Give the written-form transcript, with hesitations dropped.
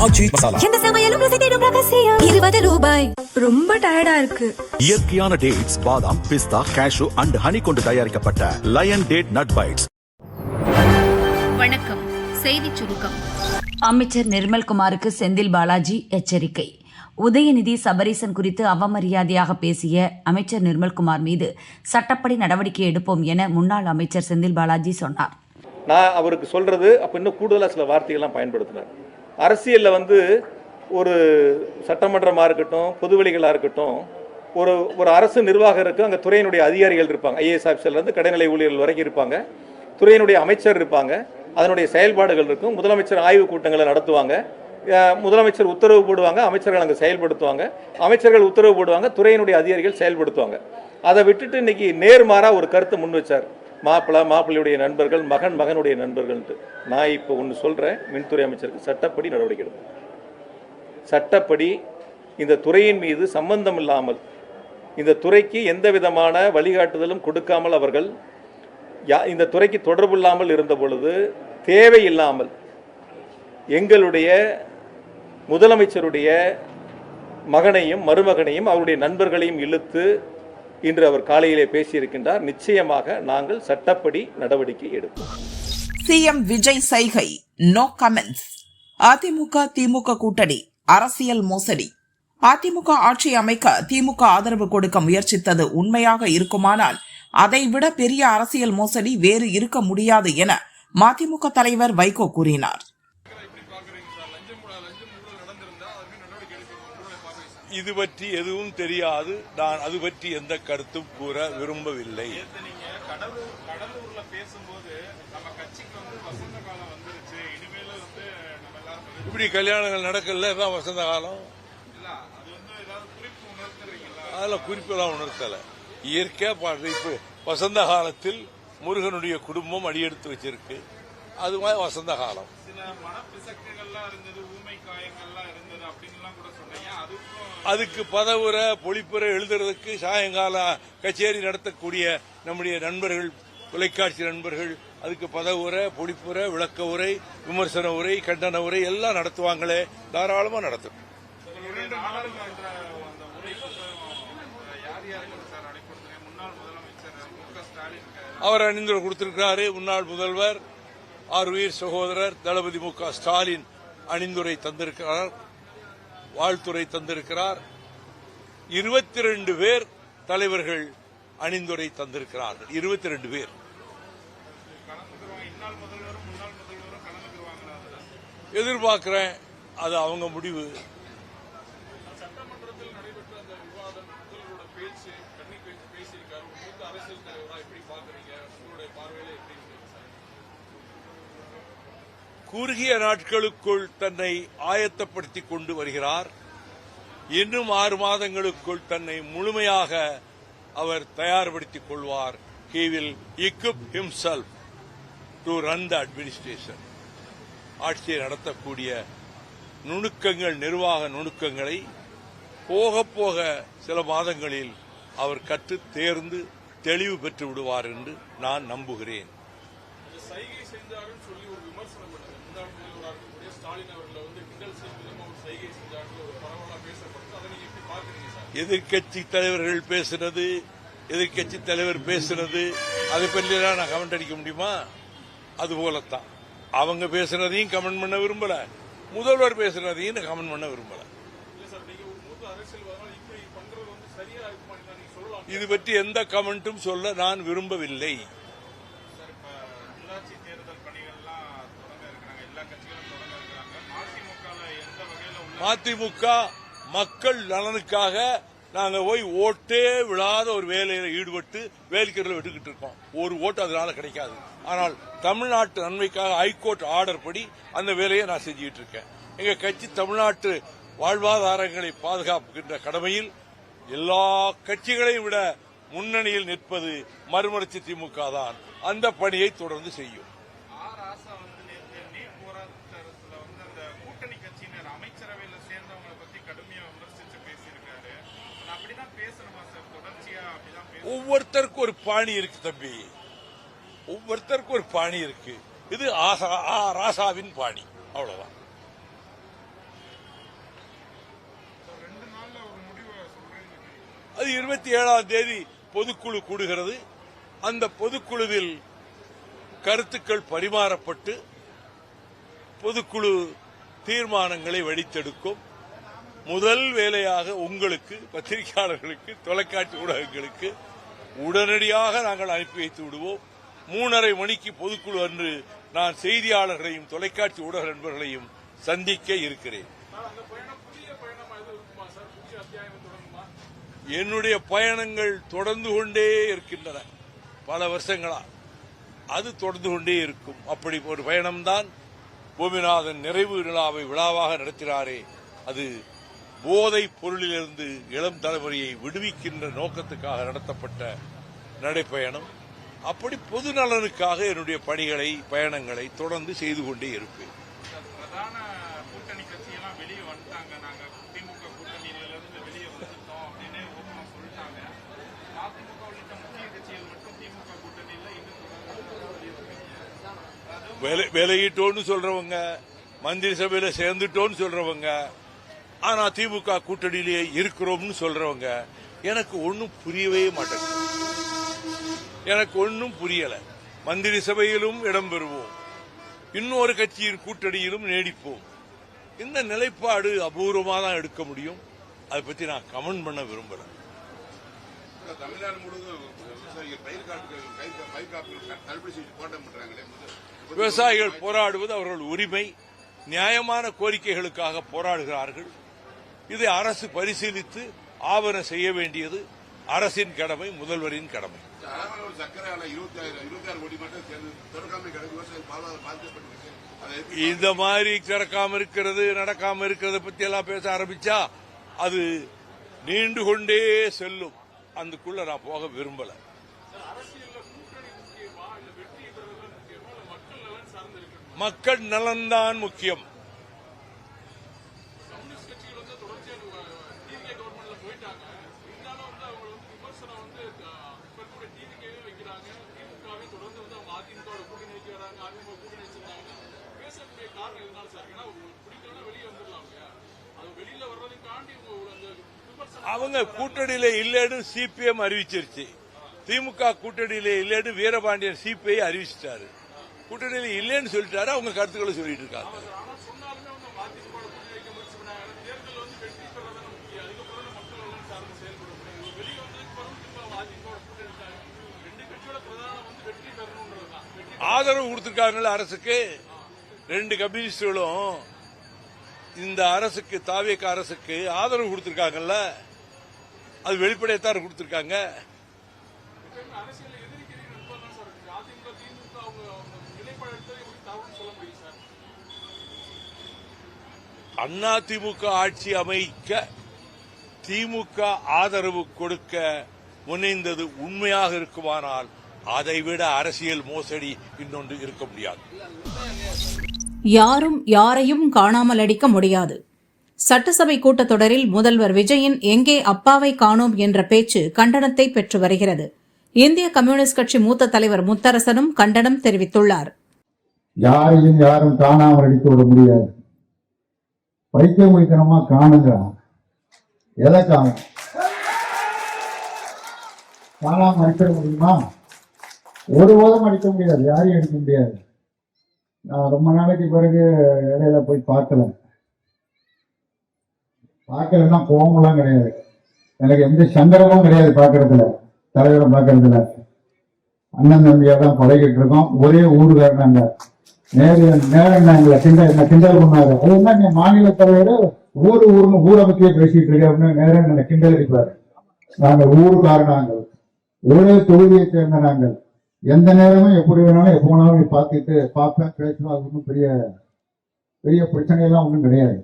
ஆச்சி மசாலா. எந்த சமையலும் ருசி தேடும் ரகசியம். 20 ரூபாய். ரொம்ப டயர்டா இருக்கு. இயற்கையான டேட்ஸ், பாதாம், பிஸ்தா, கேஷு அண்ட் ஹனி கொண்டு தயாரிக்கப்பட்ட லயன் டேட் நட் பைட்ஸ். வணக்கம். செய்திச் சுருக்கம். அமைச்சர் நிர்மல்குமாருக்கு செந்தில் பாலாஜி எச்சரிக்கை. உதயநிதி சபரீசன் குறித்து அவமரியாதையாக பேசிய அமைச்சர் நிர்மல்குமார் மீது சட்டப்படி நடவடிக்கை எடுப்போம் என முன்னாள் அமைச்சர் செந்தில் பாலாஜி சொன்னார். நான் அவருக்கு சொல்றது அப்ப இன்னும் கூடுதலாக சில வார்த்தைகள்லாம் பயன்படுத்தினார். அரசியலில் ஒரு சட்டமன்றமாக இருக்கட்டும், பொதுவெளிகளாக இருக்கட்டும், ஒரு அரசு நிர்வாகம் இருக்குது. அங்கே துறையினுடைய அதிகாரிகள் இருப்பாங்க. ஐஏஎஸ் ஆஃபீஸர்லேருந்து கடைநிலை ஊழியர்கள் வரைக்கும் இருப்பாங்க. துறையினுடைய அமைச்சர் இருப்பாங்க. அதனுடைய செயல்பாடுகள் இருக்கும். முதலமைச்சர் ஆய்வு கூட்டங்களை நடத்துவாங்க. முதலமைச்சர் உத்தரவு போடுவாங்க, அமைச்சர்கள் அங்கே செயல்படுத்துவாங்க. அமைச்சர்கள் உத்தரவு போடுவாங்க, துறையினுடைய அதிகாரிகள் செயல்படுத்துவாங்க. அதை விட்டுட்டு இன்னைக்கு நேர்மாறாக ஒரு கருத்தை முன் வச்சார். மாப்பிள்ளையுடைய நண்பர்கள், மகனுடைய நண்பர்கள்ட்டு. நான் இப்போ ஒன்று சொல்கிறேன், மின்துறை அமைச்சருக்கு சட்டப்படி நடவடிக்கை எடுக்கும். சட்டப்படி இந்த துறையின் மீது சம்பந்தம் இல்லாமல், இந்த துறைக்கு எந்த விதமான வழிகாட்டுதலும் கொடுக்காமல் அவர்கள் இந்த துறைக்கு தொடர்பு இல்லாமல் இருந்த பொழுது தேவையில்லாமல் எங்களுடைய முதலமைச்சருடைய மகனையும் மருமகனையும் அவருடைய நண்பர்களையும் இழுத்து இன்று அவர் காலையிலே பேசியிருக்கின்றார். நிச்சயமாக நாங்கள் சட்டப்படி நடவடிக்கை எடுப்போம். சிஎம் விஜய் சைகை, நோ கமெண்ட்ஸ். அதிமுக திமுக கூட்டணி அரசியல் மோசடி. அதிமுக ஆட்சி அமைக்க திமுக ஆதரவு கொடுக்க முயற்சித்தது உண்மையாக இருக்குமானால் அதைவிட பெரிய அரசியல் மோசடி வேறு இருக்க முடியாது என மதிமுக தலைவர் வைகோ கூறினார். இது பற்றி எதுவும் தெரியாது. நான் அது பற்றி எந்த கருத்தும் கூற விரும்பவில்லை. இப்படி கல்யாணங்கள் நடக்கல, தான் வசந்த காலம். அதெல்லாம் குறிப்பெல்லாம் உணர்த்தல. இயற்கையா பாடுறது. இப்போ வசந்த காலத்தில் முருகனுடைய குடும்பம் அடியெடுத்து வச்சிருக்கு. அது மாதிரி வசந்த காலம். அதுக்கு பதவுர பொழிப்புற எழுதுறதுக்கு சாயங்கால கச்சேரி நடத்தக்கூடிய நம்முடைய நண்பர்கள், தொலைக்காட்சி நண்பர்கள், அதுக்கு பதவுர, பொழிப்புற, விளக்க உரை, விமர்சன உரை, கண்டன உரை எல்லாம் நடத்துவாங்களே, தாராளமா நடத்தும். அவர் அணிந்துரை கொடுத்திருக்கிறாரு. முன்னாள் முதல்வர் ஆர்வீர் சகோதரர் தளபதி மு.க. ஸ்டாலின் அணிந்துரை தந்திருக்கிறார், வாழ்த்துறை தந்திருக்கிறார். 22 பேர் தலைவர்கள் அணிந்துரை தந்திருக்கிறார்கள். 22 பேர். எதிர்பார்க்கிறேன், அது அவங்க முடிவு. குறுகிய நாட்களுக்குள் தன்னை ஆயத்தப்படுத்திக் கொண்டு வருகிறார். இன்னும் 6 மாதங்களுக்குள் தன்னை முழுமையாக அவர் தயார்படுத்திக் கொள்வார். He will equip himself to run the administration. ஆட்சியை நடத்தக்கூடிய நுணுக்கங்கள், நிர்வாக நுணுக்கங்களை போக போக சில மாதங்களில் அவர் கற்று தேர்ந்து தெளிவு பெற்று விடுவார் என்று நான் நம்புகிறேன். எதிர்கட்சி தலைவர்கள் பேசுனது, எதிர்கட்சி தலைவர் பேசுனது, அதை பற்றி நான் கமெண்ட் அடிக்க முடியுமா? அதுபோலத்தான் அவங்க பேசுனதையும் கமெண்ட் பண்ண விரும்பல, முதல்வர் பேசுனதையும் கமெண்ட் பண்ண விரும்பல. இது பற்றி எந்த கமெண்ட்டும் சொல்ல நான் விரும்பவில்லை. மதிமுக மக்கள் நலனுக்காக நாங்க போய் ஓட்டே விழாத ஒரு வேலையில ஈடுபட்டு வேலைக்கிறத விட்டுக்கிட்டு இருக்கோம். ஒரு ஓட்டு அதனால கிடைக்காது. ஆனால் தமிழ்நாட்டு நன்மைக்காக ஹைகோர்ட் ஆர்டர் படி அந்த வேலையை நான் செஞ்சுட்டு இருக்கேன். எங்க கட்சி தமிழ்நாட்டு வாழ்வாதாரங்களை பாதுகாக்கின்ற கடமையில் எல்லா கட்சிகளையும் விட முன்னணியில் நிற்பது மறுமலர்ச்சி திமுக தான். அந்த பணியை தொடர்ந்து செய்யும். ஒவ்வொருத்தருக்கும் ஒரு பாணி இருக்கு தம்பி, ஒவ்வொருத்தருக்கும் ஒரு பாணி இருக்கு. இது ராசாவின் பாணி, அவ்வளவுதான். அது 27ஆம் தேதி பொதுக்குழு கூடுகிறது. அந்த பொதுக்குழுவில் கருத்துக்கள் பரிமாறப்பட்டு பொதுக்குழு தீர்மானங்களை வடித்தெடுக்கும். முதல் வேலையாக உங்களுக்கு, பத்திரிகையாளர்களுக்கு, தொலைக்காட்சி ஊடகங்களுக்கு உடனடியாக நாங்கள் அனுப்பி வைத்து விடுவோம். 3:30 மணிக்கு பொதுக்குழு அன்று நான் செய்தியாளர்களையும் தொலைக்காட்சி ஊடக நண்பர்களையும் சந்திக்க இருக்கிறேன். என்னுடைய பயணங்கள் தொடர்ந்து கொண்டே இருக்கின்றன. பல வருஷங்களா அது தொடர்ந்து கொண்டே இருக்கும். அப்படி ஒரு பயணம்தான் பூமிநாதன் நிறைவு விழாவாக நடத்தினாரே, அது போதைப் பொருளிலிருந்து இளம் தலைமுறையை விடுவிக்கின்ற நோக்கத்துக்காக நடத்தப்பட்ட நடைப்பயணம். அப்படி பொது நலனுக்காக என்னுடைய பயணங்களை தொடர்ந்து செய்து கொண்டே இருப்பேன். பிரதான கூட்டணி கட்சியெல்லாம் வெளியே வந்துட்டாங்க, நாங்க திமுக கூட்டணியிலிருந்து வெளியே வந்துட்டோம் அப்படின்னு சொல்லிட்டாங்க. அதிமுக உள்ளிட்ட முக்கிய கட்சிகள் மட்டும் திமுக கூட்டணியில இன்னும் விலகிட்டோன்னு சொல்றவங்க, மந்திரி சபையில சேர்ந்துட்டோன்னு சொல்றவங்க, ஆனா திமுக கூட்டணியிலேயே இருக்கிறோம்னு சொல்றவங்க, எனக்கு ஒன்னும் புரியவே மாட்டேங்குது. எனக்கு ஒன்னும் புரியல. மந்திரி சபையிலும் இடம்பெறுவோம், இன்னொரு கட்சியின் கூட்டணியிலும் நீடிப்போம். இந்த நிலைப்பாடு அபூர்வமாக தான் எடுக்க முடியும். அதை பத்தி நான் கமெண்ட் பண்ண விரும்பல. தமிழ்நாடு முழுவதும் விவசாயிகள் போராடுவது அவர்கள் உரிமை, நியாயமான கோரிக்கைகளுக்காக போராடுகிறார்கள். இதை அரசு பரிசீலித்து ஆவணம் செய்ய வேண்டியது அரசின் கடமை, முதல்வரின் கடமை. இந்த மாதிரி திறக்காம இருக்கிறது, நடக்காம இருக்கிறத பத்தி எல்லாம் பேச ஆரம்பிச்சா அது நீண்டு கொண்டே செல்லும். அதுக்குள்ள நான் போக விரும்பல. மக்கள் நலன்தான் முக்கியம். அவங்க கூட்டணியில இல்லைன்னு சிபிஎம் அறிவிச்சிருச்சு. திமுக கூட்டணியில இல்லைன்னு வீரபாண்டியன் சிபிஐ அறிவிச்சிட்டாரு. கூட்டணியில இல்லைன்னு சொல்லிட்டாரு. அவங்க கருத்துக்களை சொல்லிட்டு இருக்காங்க. ஆதரவு கொடுத்திருக்காங்கல்ல அரசுக்கு. 2 கம்யூனிஸ்டுகளும் இந்த அரசுக்கு, தாவேக அரசுக்கு ஆதரவு கொடுத்திருக்காங்கல்ல, அது வெளிப்படையத்தான் கொடுத்திருக்காங்க. அதிமுக ஆட்சி அமைக்க திமுக ஆதரவு கொடுக்க முனைந்தது உண்மையாக இருக்குமானால் அதைவிட அரசியல் மோசடி இன்னொன்று இருக்க முடியாது. யாரும் யாரையும் காணாமல் அடிக்க முடியாது. சட்டசபை கூட்டத்தொடரில் முதல்வர் விஜயின் எங்கே அப்பாவை காணோம் என்ற பேச்சு கண்டனத்தை பெற்று வருகிறது. இந்திய கம்யூனிஸ்ட் கட்சி மூத்த தலைவர் முத்தரசனும் கண்டனம் தெரிவித்துள்ளார். யாரையும் யாரும் காணாமல் அடித்து விட முடியாது. பைத்தியமா காணுங்க. எதை காணும்? காணாமல் அடிக்க முடியுமா? ஒருபோதும் அடிக்க முடியாது. யாரையும் அடிக்க முடியாது. நான் ரொம்ப நாளைக்கு பிறகு இடையில போய் பார்க்கலன்னா கோவமெல்லாம் கிடையாது. எனக்கு எந்த சங்கடமும் கிடையாது பார்க்கறதுல, தலைவரை பார்க்கறதுல. அண்ணன் தம்பியா தான் பழகிட்டு இருக்கோம். ஒரே ஊருக்காரனாங்க. நேரம் எங்களை கிண்டல் பண்ணாரு. அது என்ன நீ மாநில தலைவர் ஊருன்னு ஊரை பத்தியே பேசிட்டு இருக்க அப்படின்னு நேரம் என்ன கிண்டல் அடிப்பாரு. நாங்கள் ஊருக்காரனாங்கள், ஒரே தொகுதியை சேர்ந்த நாங்கள். எந்த நேரமும் எப்படி வேணாலும் எப்போ வேணாலும் நீ பார்த்துட்டு பார்ப்பேன், பேசுவேன். அது ஒன்றும் பெரிய பிரச்சனையெல்லாம் ஒன்றும் கிடையாது.